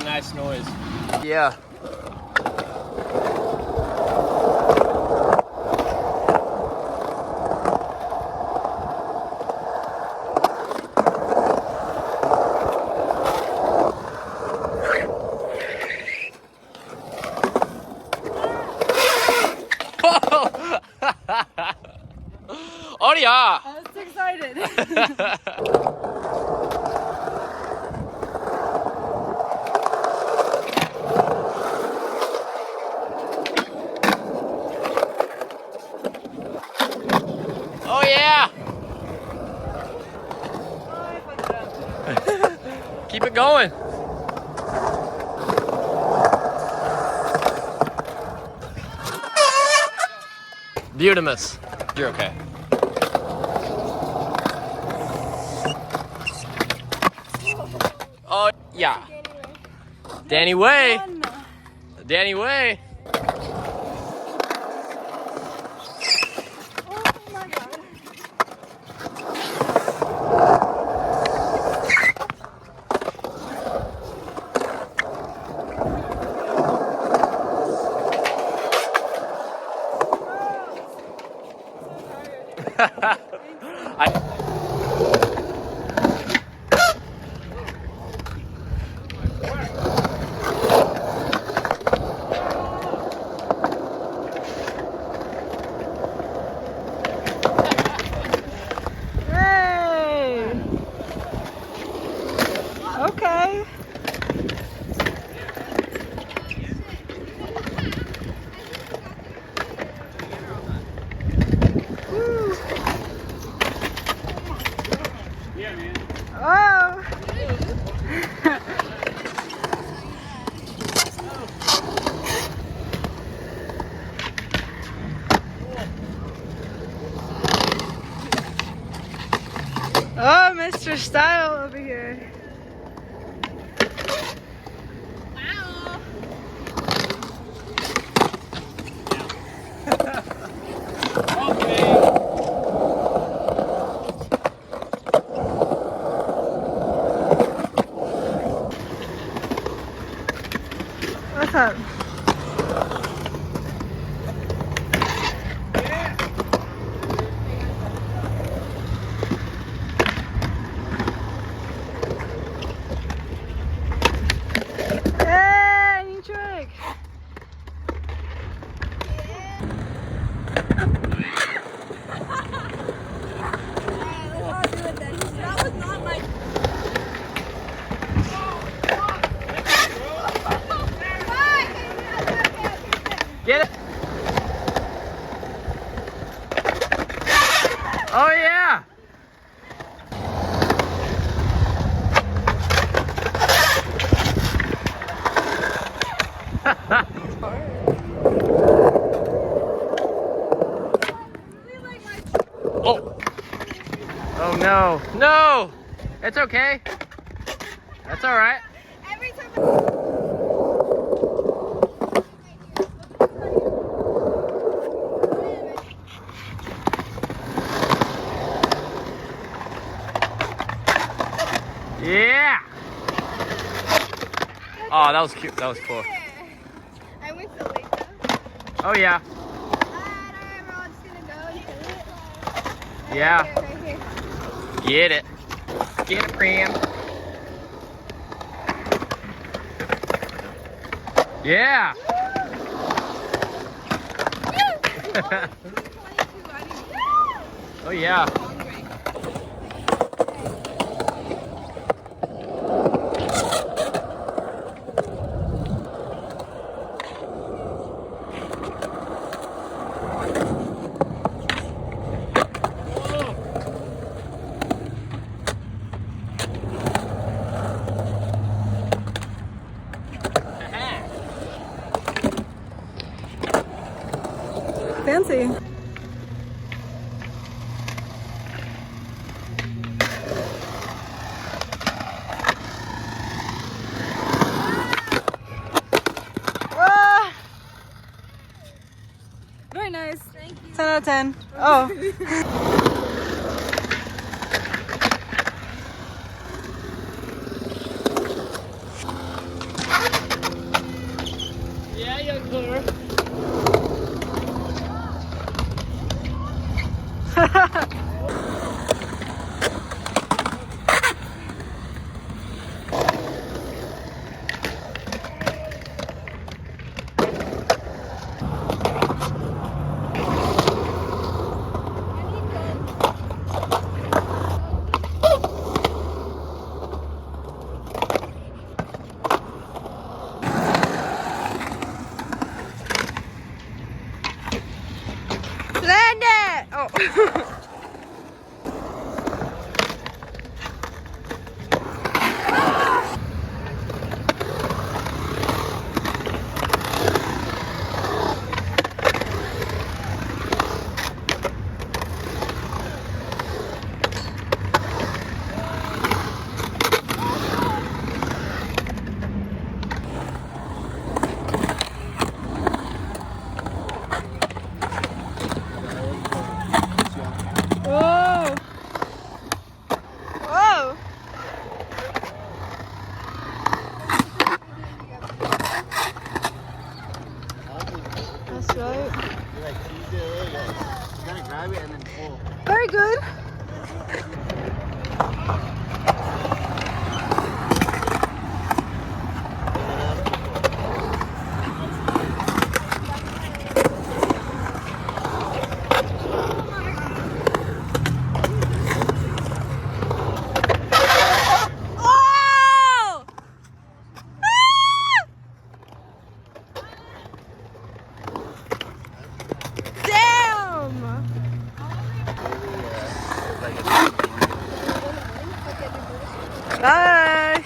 Nice noise. Yeah. 어리야. I was too excited. Oh yeah. Keep it going. Beautimus. You're okay. Oh yeah. Danny Way. Danny Way. Okay. Yeah, man. Oh. Oh, Mr. Style over here. What's up? Hey, new trick. That was not my. Get it. Oh yeah. Oh. Oh no. No. It's okay. That's all right. Every time. Yeah. Oh, that was cute. That was cool. I went so late though. Oh yeah. Alright, we're all just gonna go and do it. Yeah. Right here. Get it. Get it, Pram. Yeah. Oh yeah. Fancy. Ah! Very nice. Thank you. 10 out of 10. Oh. Yeah, you're clear. Land it! Oh. Whoa! Whoa! That's right. You gotta grab it and then pull. Very good. Oh! Ah! Damn! Bye!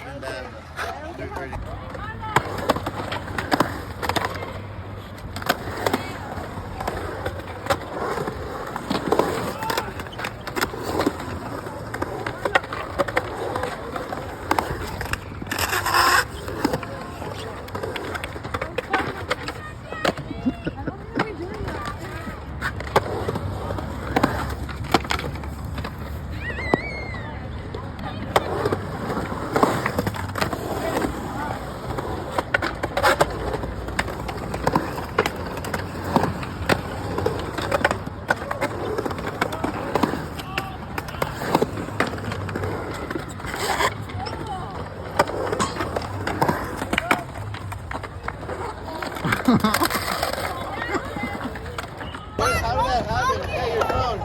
How did that happen? Hey, your phone.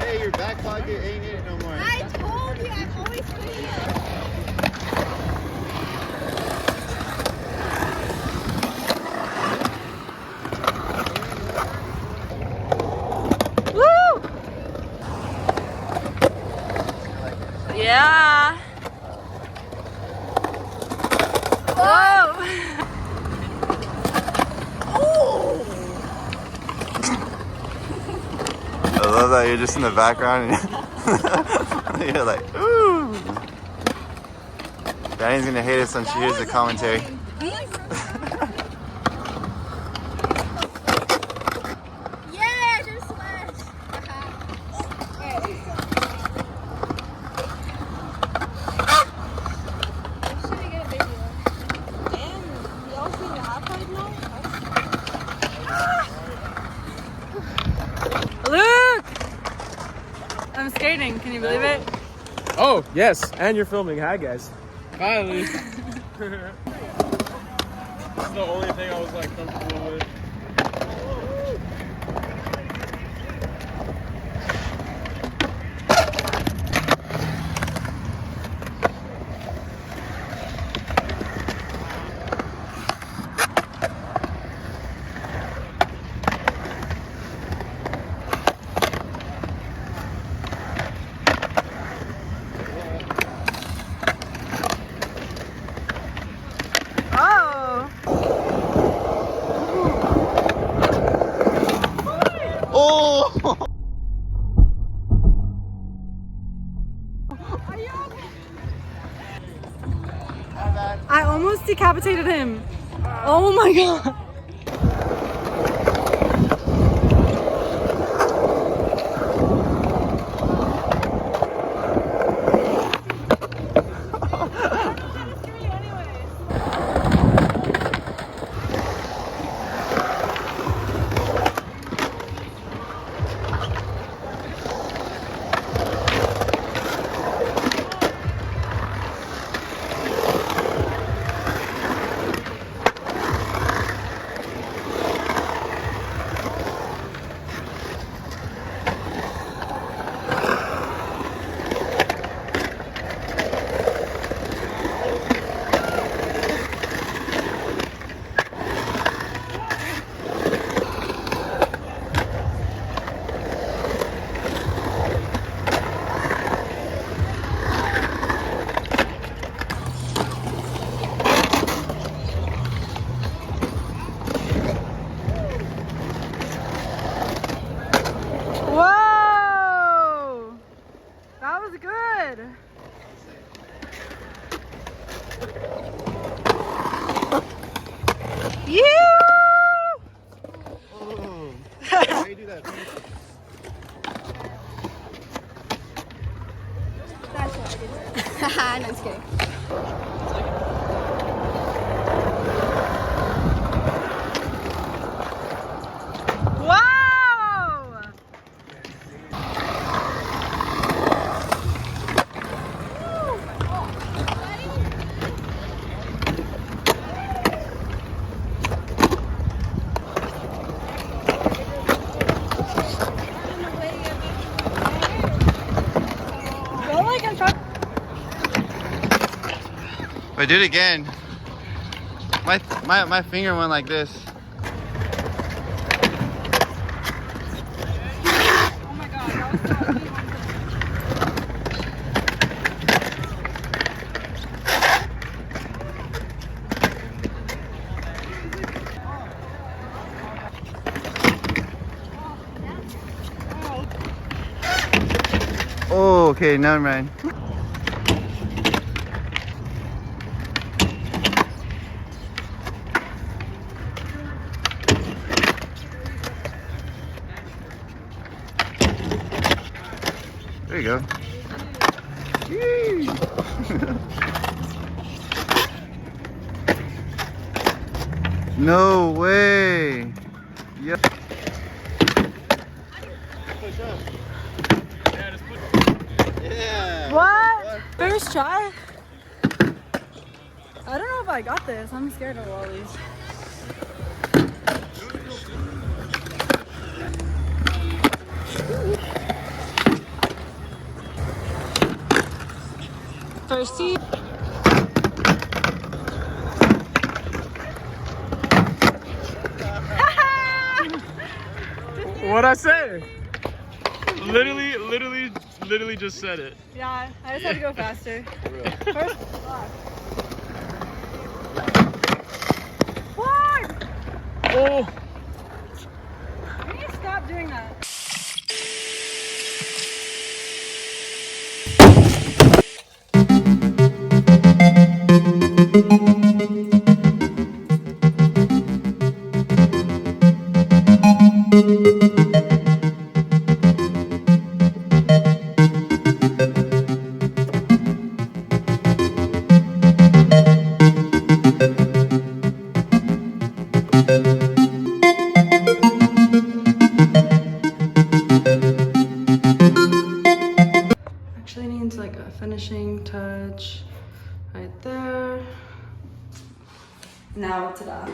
Hey, your back pocket ain't in it no more. I told you, I'm always putting it. Woo! Yeah. Whoa! I love that you're just in the background and you're like, ooh. Danny's gonna hate us when she hears the commentary. Yeah, just smash. Should I get a video? Damn, y'all seen the half pipe now? Luke! I'm skating, can you believe it? Oh, yes, and you're filming. Hi, guys. Hi, Luke. This is the only thing I was like comfortable with. Oh! I almost decapitated him. Oh my god. Whoa! That was good. You! Why you do that? That's what I did. No, I'm just kidding. Wow! Go like in front. Wait, do it again. My finger went like this. Oh my god, that was so good. Oh, okay, never mind. There you go. Yee. No way. Yep. Yeah. What? First try? I don't know if I got this. I'm scared of all these. Thirsty? What'd I say? Literally just said it. Yeah, I just had to go faster. First block. What? Oh! We need to stop doing that. Actually needs like a finishing touch right there. Now ta-da.